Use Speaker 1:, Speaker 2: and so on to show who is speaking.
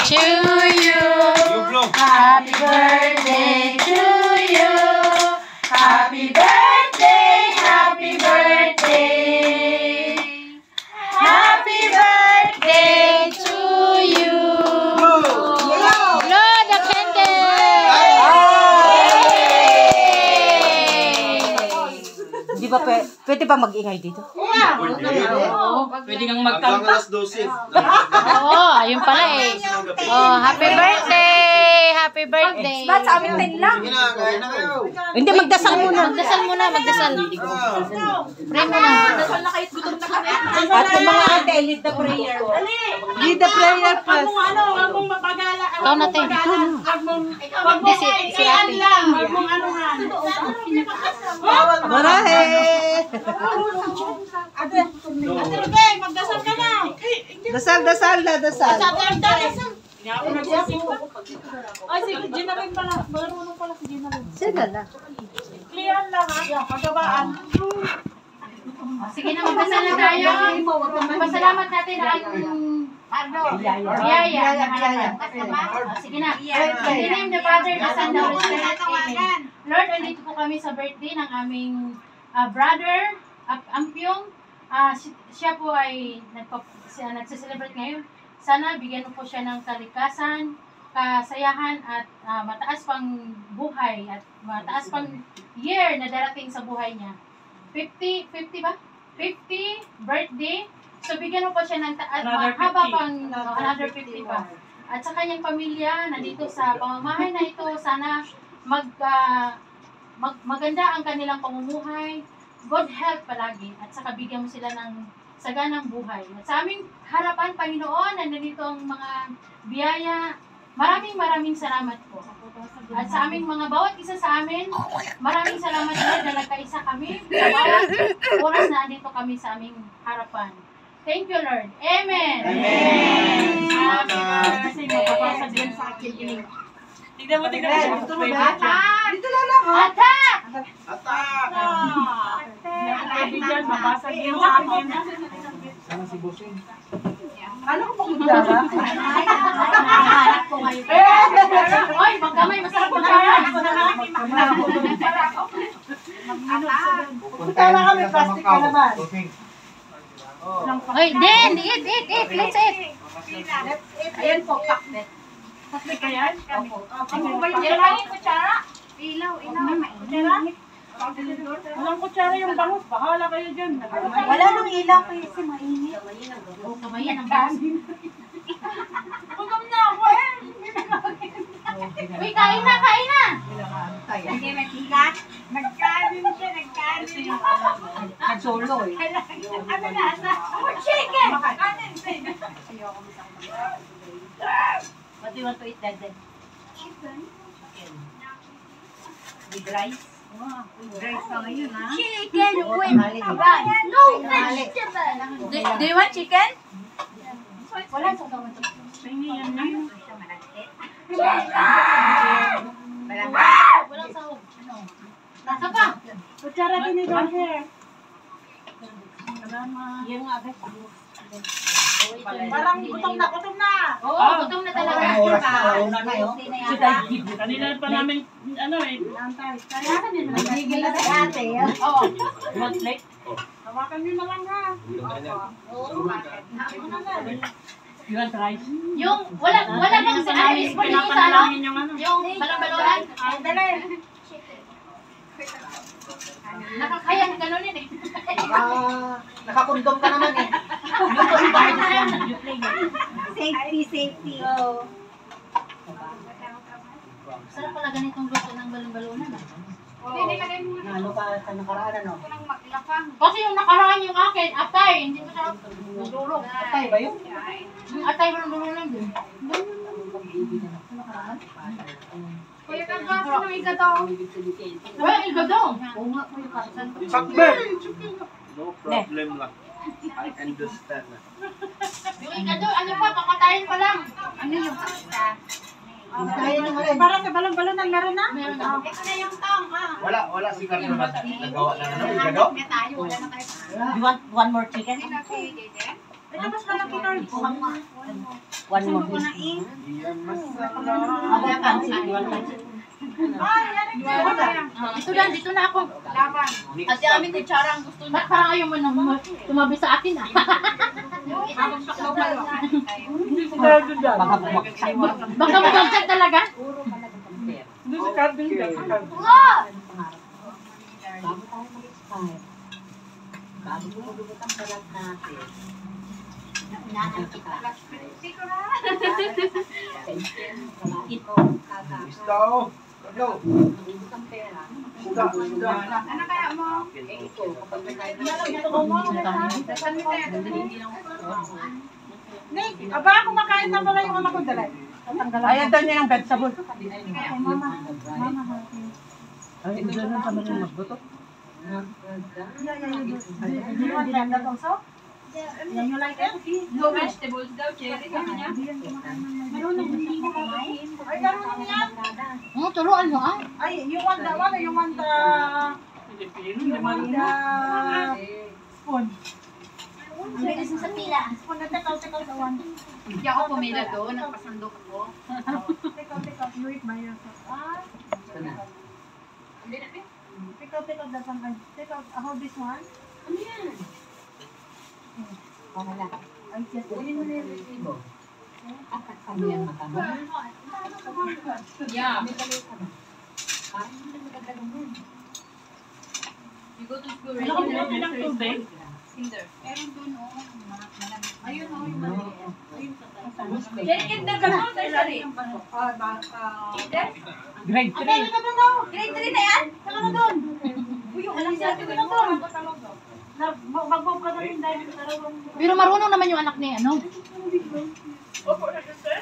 Speaker 1: to you. Happy birthday to you. Happy birthday, happy birthday. Happy birthday to you. Blow the candle.
Speaker 2: Di ba pwede ba mag-ingay dito?
Speaker 1: Pwede kang magkanta. Oo, ayun pala eh. Oh, happy birthday! Happy birthday!
Speaker 3: Ba't sa amin 10 lang?
Speaker 4: Sige na, kain na kayo.
Speaker 2: Hindi, magdasal muna.
Speaker 1: Magdasal muna, magdasal. Pray muna.
Speaker 3: Dasal na kayo, gutom na kami.
Speaker 2: At yung mga ate, lead the prayer. Lead the prayer first.
Speaker 3: Huwag mong mapagala.
Speaker 1: Ikaw natin.
Speaker 3: Huwag mong
Speaker 1: Si ate.
Speaker 3: lang. Huwag mong anuhan.
Speaker 2: Marahe!
Speaker 3: Ate Rubay, magdasal ka na.
Speaker 2: Dasal, dasal na, dasal.
Speaker 3: Hindi ako nagsasiko. Ay, si Gina rin pala. Marunong pala si Gina rin.
Speaker 2: Sige na.
Speaker 3: Clear lang ha. Pagkabaan.
Speaker 1: Sige na, magdasal na tayo. Pasalamat natin ang biyaya. Sige na. In the name of the Father, the Son, the Holy Spirit. Amen. Lord, andito po kami sa birthday ng aming brother, Ampyong. Siya po ay nagsiselebrate ngayon. Sana bigyan mo po siya ng kalikasan, kasayahan at mataas pang buhay at mataas pang year na darating sa buhay niya. 50 ba? 50 birthday. So bigyan mo po siya ng haba pang another 50 pa. At sa kanyang pamilya, nandito sa pamamahay na ito, sana maganda ang kanilang pamumuhay, good health palagi, at saka bigyan mo sila ng saganang buhay. At sa aming harapan, Panginoon, nandito ang mga biyaya. Maraming salamat po. At sa aming mga bawat isa sa amin, maraming salamat Lord na nagkaisa kami sa bawat oras na andito kami sa aming harapan. Thank you, Lord. Amen.
Speaker 3: Amen. Kasi mapapasa din sa akin. Tignan mo. Attack!
Speaker 2: Dito na lang, ha?
Speaker 1: Attack!
Speaker 4: Atak!
Speaker 3: Bigyan, mapasag din sa akin.
Speaker 4: Sana si Bosing.
Speaker 2: Ano ko pang magdara?
Speaker 1: Hanap ko ngayon. Oy, magkamay, masarap po tayo.
Speaker 2: Punta na kami, plastic pa naman.
Speaker 1: Oy, Den, eat. Let's eat.
Speaker 3: Ayan po, paknet. Paknet ka yan? Opo. Ano ba yung kutsara? Ilaw. Kutsara? Walang kutsara yung bangus. Bahala kayo dyan.
Speaker 2: Wala nang ilaw kayo si mainit.
Speaker 1: Oh, kamayan ang gas.
Speaker 3: Pagam na ako eh.
Speaker 1: Uy, kain na.
Speaker 3: Hindi nagkilat. Nagkanin siya.
Speaker 2: Nagsolo eh.
Speaker 3: Ano na? Chicken! Kanin.
Speaker 2: What do you want to eat, Dad?
Speaker 3: Chicken?
Speaker 2: With rice? With rice pa ngayon, ha?
Speaker 3: Chicken with
Speaker 2: rice.
Speaker 3: no vegetable.
Speaker 1: Do you want chicken?
Speaker 3: Wala sa tawag chicken. Tingnan niyo.
Speaker 1: Walang sahog. Nasa pa?
Speaker 3: Kutsara din ni Roger.
Speaker 2: Yung nga, guys.
Speaker 3: Parang gutom na.
Speaker 1: Oo, gutom na talaga.
Speaker 2: Oras na, una na yun.
Speaker 3: Kanina pa namin, naantay. Kaya ka nila.
Speaker 2: Nagigil na si ate.
Speaker 1: Oo.
Speaker 2: One plate?
Speaker 3: Hawakan niyo na lang ha.
Speaker 2: You want rice?
Speaker 1: Yung, wala bang sinabi for dito sa ano?
Speaker 3: Yung ano.
Speaker 1: Yung balon-balonan?
Speaker 3: Dali.
Speaker 1: Nakakayang gano'n eh.
Speaker 2: Nakakundom ka naman eh. Safety.
Speaker 1: Sarap pala ganitong luto ng balon-balonan ah.
Speaker 2: Ano ka sa nakaraan, ano?
Speaker 1: Kasi yung nakaraan yung akin, atay, hindi ko sarap nagdulog.
Speaker 2: Patay ba yun?
Speaker 1: Atay balon-balonan din.
Speaker 3: Kuya Kagwas, sino igatong?
Speaker 1: Well, igadong.
Speaker 4: Sakbe! No problem lang. I understand na.
Speaker 1: Yung igadong, ano pa, kakatayin pa lang.
Speaker 3: Ano yung pasta?
Speaker 2: Kaya nyo nga rin.
Speaker 3: Para sa balon-balon na meron na?
Speaker 1: Meron na.
Speaker 3: Ito na yung tong, ha?
Speaker 4: Wala si Carlo nagawa na ano? Igado?
Speaker 3: Tayo, wala na tayo.
Speaker 2: You want one more chicken?
Speaker 3: Okay, Dede. Ito mas malaki Carl.
Speaker 2: One more.
Speaker 4: Iyan masarap.
Speaker 3: Ay, yan
Speaker 1: Dito na ako.
Speaker 3: Laban.
Speaker 1: Kasi amin kutsara ang gusto niya. Parang ayaw mo na tumabi sa akin ah.
Speaker 2: Si Cardo dyan. Baka bumaksak.
Speaker 1: Baka mabagsak talaga.
Speaker 2: Doon si Cardo dyan.
Speaker 5: Bago tayo mag-expire, bago bumudugot ang balat natin, naunahan kita. Ito, kagaka,
Speaker 4: Isto. Go.
Speaker 5: bumudugot ang pera.
Speaker 4: Isda. Isda.
Speaker 3: Ano kaya mo?
Speaker 5: Eh ito, kapag nagkain
Speaker 3: Nick, aba kumakain na pala yung anak ko dala.
Speaker 2: Ayaw daw niya ng vegetable.
Speaker 3: Mama.
Speaker 2: Ay, ito na sa mga magbuto.
Speaker 3: You like it?
Speaker 1: No vegetables daw, cherry kami niya.
Speaker 3: Marunong hindi ko kumain. Ay, marunong yan.
Speaker 1: Turuan mo ah.
Speaker 3: Ay, you want the one or you want the... You want the... Spoon.
Speaker 1: Ang bilis sa pila.
Speaker 3: Spoon na tekaw the one.
Speaker 1: Hindi ako pumila doon, nagpasandok ako.
Speaker 3: Tekaw, you eat by yourself. Ah, tekaw that one. Tekaw, hold this one.
Speaker 5: Ano yan? Wala.
Speaker 3: Ay, yes.
Speaker 5: Kunin mo na yung resibo. At ano yan mataba?
Speaker 1: Yeah.
Speaker 5: May balik ka ba? Parang hindi magagalang yan.
Speaker 1: You go to school
Speaker 2: Wala kang pinapin ng tubig?
Speaker 1: Kinder.
Speaker 3: Meron doon, oh. Ayun, oh, yung mali. Ayun,
Speaker 1: Kinder ka na, nursery.
Speaker 2: Grade 3.
Speaker 1: Grade 3 na yan?
Speaker 3: Saka na doon. Uy, yung alam siya, saka na doon. Mag-move ka na rin dahil sa dalawang...
Speaker 1: Pero marunong naman yung anak ni ano.
Speaker 3: Opo, na sister.